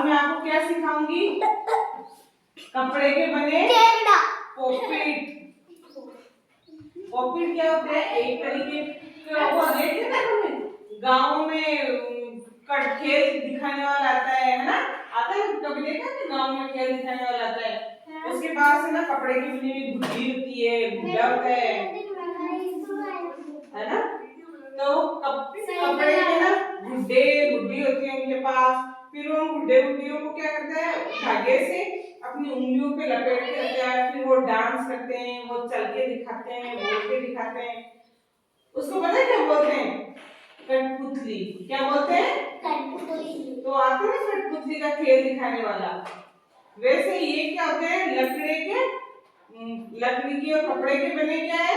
मैं आपको क्या सिखाऊंगी, कपड़े के बने पॉकेट। पॉकेट क्या होते हैं, एक तरीके वो देखे ना तुमने गाँव में खेल दिखाने वाला आता है ना, आता है कभी देखा कि गाँव में खेल दिखाने वाला आता है, उसके पास है ना कपड़े की बनी हुई गुड्डी होती है, गुड्डा होता है ना। तो कपड़े के ना गुड्डे गुड्डी होती है उनके पास, फिर वो गुड्डे गुड्डियों को क्या करते हैं, धागे से अपनी उंगलियों पे लपेट के रखते हैं, फिर वो डांस करते हैं, वो चल के दिखाते हैं, बोल के दिखाते हैं। उसको पता है क्या बोलते हैं, कठपुतली। क्या बोलते हैं, कठपुतली। तो आता है कठपुतली का खेल दिखाने वाला। वैसे ये क्या होते हैं, लकड़ी के और कपड़े के बने क्या है,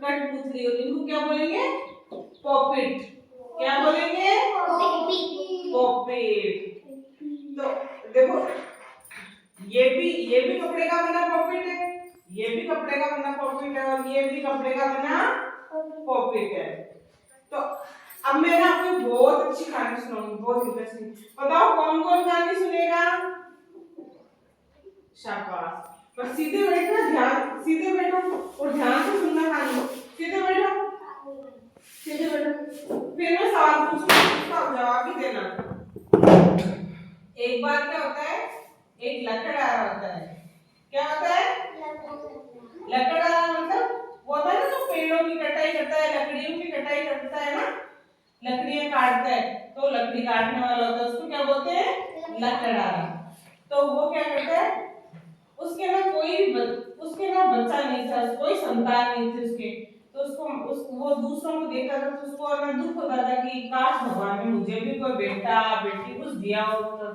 कठपुतली। और इनको क्या बोलेंगे, पॉपेट। क्या बोलेंगे, पॉपेट। तो देखो ये भी कपड़े का बना पॉकेट है, ये भी कपड़े का बना पॉकेट है, और ये भी कपड़े का बना पॉकेट है। तो अब मैं ना आपको बहुत अच्छी कहानी सुनाऊंगी, बहुत इंटरेस्टिंग। बताओ कौन कौन कहानी सुनेगा, शाबाश। पर सीधे बैठना, ध्यान सीधे बैठो और ध्यान से सुनना कहानी। सीधे बैठो, सीधे बैठो। फिर मैं सवाल पूछूंगी, उसका जवाब ही देना। एक बार क्या होता है, एक लकड़हारा होता है। क्या होता है, लकड़हारा मतलब वो होता है ना, तो पेड़ों की कटाई करता है, लकड़ियों की कटाई करता है ना, लकड़ियां काटता है, तो लकड़ी काटने वाला होता है, उसको क्या बोलते हैं, लकड़हारा। तो वो क्या करता है, उसके ना बच्चा नहीं था, कोई संतान नहीं थी उसके। तो वो दूसरों को देखा था, तो उसको ना दुख होता था कि काश भगवान ने मुझे भी कोई बेटा बेटी कुछ दिया होता।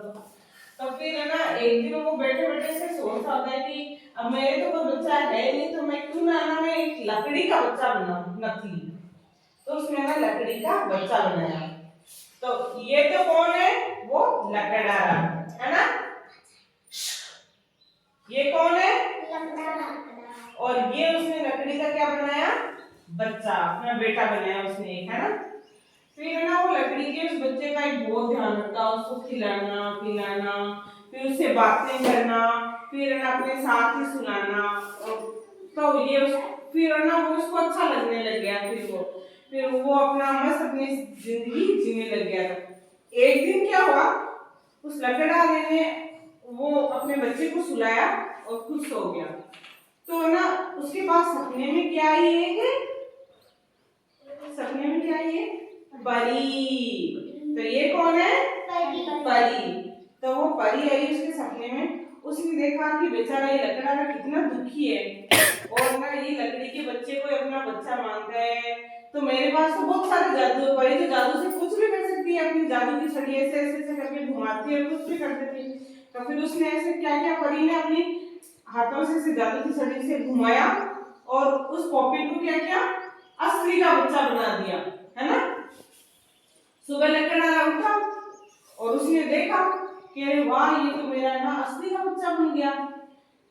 तो फिर है ना, एक दिन वो बैठे बैठे से सोचता होता है कि अब मेरे तो कोई बच्चा है नहीं, तो मैं क्यों ना मैं एक लकड़ी का बच्चा बनाऊं, नकली। तो उसने ना लकड़ी का बच्चा बनाया। तो ये तो कौन है, वो लकड़हारा है ना, ये कौन है, और ये उसने लकड़ी का क्या बनाया, बच्चा, अपना बेटा बनाया उसने एक, है ना। फिर ना वो लकड़ी के उस बच्चे का एक बहुत ध्यान रखता, उसको खिलाना पिलाना, फिर उससे बातें करना, फिर ना अपने साथ ही सुलाना। तो ये फिर ना वो उसको अच्छा लगने लग गया। फिर वो अपना मस्त अपनी जिंदगी जीने लग गया था। एक दिन क्या हुआ, उस लकड़हारे ने वो अपने बच्चे को सुलाया और खुद सो गया। तो ना उसके पास सपने में क्या आई, एक सपने में क्या आई, परी। तो ये कौन है, परी। तो वो परी आई उसके सपने में। उसने देखा कि बेचारा ये लकड़हारा कितना दुखी है, और ना ये लकड़ी के बच्चे को अपना बच्चा मानता है। तो मेरे पास तो बहुत सारे जादू है, परी तो जादू से कुछ भी कर सकती है, अपनी जादू की छड़ी ऐसे ऐसे करके घुमाती है, कुछ भी कर देती है। तो फिर उसने ऐसे क्या क्या, परी ने अपनी हाथों से जादू की छड़ी से घुमाया, और उस पॉकेट को क्या किया, असली का बच्चा बना दिया, है ना। सुबह लकड़हारा उठा और उसने देखा कि अरे वाह, ये तो मेरा ना असली का बच्चा बन गया।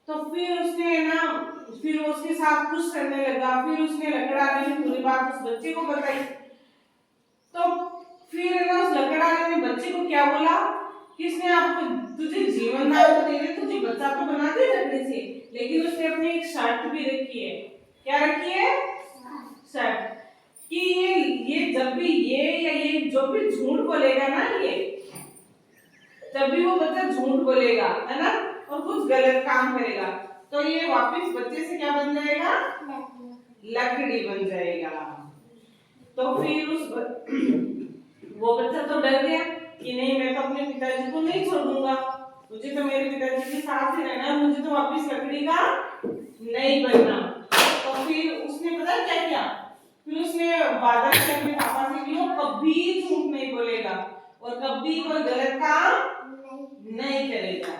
तो फिर उसने ना, फिर वो उसके साथ खुश करने लगा। फिर उसने लकड़हारे ने पूरी बात उस बच्चे को बताई। तो फिर ना उस लकड़हारे ने बच्चे को क्या बोला, किसने आपको तुझे जीवन दान तो दे दे, तुझे बच्चा तो बना दे लकड़ी से, लेकिन उसने अपनी एक शर्त भी रखी है। क्या रखी है, शर्त, कि ये जब भी ये जो भी झूठ बोलेगा ना, ये जब भी वो बच्चा झूठ बोलेगा, है ना, और कुछ गलत काम करेगा, तो ये वापस बच्चे से क्या बन जाएगा, लकड़ी बन जाएगा। तो फिर वो बच्चा तो डर गया कि नहीं, मैं तो अपने पिताजी को नहीं छोड़ूंगा, मुझे तो मेरे पिताजी के साथ ही रहना, मुझे तो वापस लकड़ी का नहीं बनना। तो फिर उसने पता क्या किया, फिर उसने वादा किया अपने पापा से कि वो कभी झूठ नहीं बोलेगा और कभी कोई गलत काम नहीं करेगा।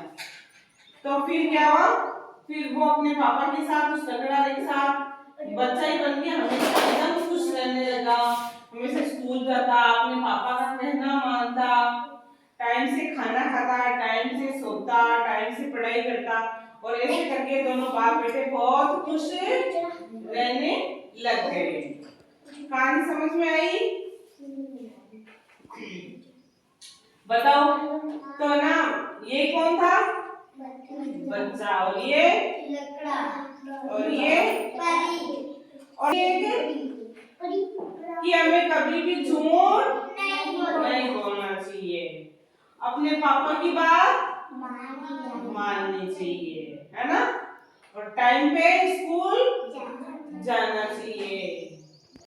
तो फिर क्या हुआ, फिर वो अपने पापा के साथ, उस लकड़हारे के साथ बच्चा ही बन गया, हमेशा एकदम खुश रहने लगा, हमेशा स्कूल जाता, अपने पापा का कहना मानता, टाइम से खाना खाता, टाइम से सोता, टाइम से पढ़ाई करता, और ऐसे करके दोनों बाप बेटे बहुत खुश रहने लग गए। कहानी समझ में आई? बताओ। तो ना ये कौन था? बच्चा। और ये लकड़ा। और ये और ये कि हमें कभी भी झूठ नहीं बोलना चाहिए, अपने पापा की बात माननी चाहिए, है ना, और टाइम पे स्कूल जाना चाहिए।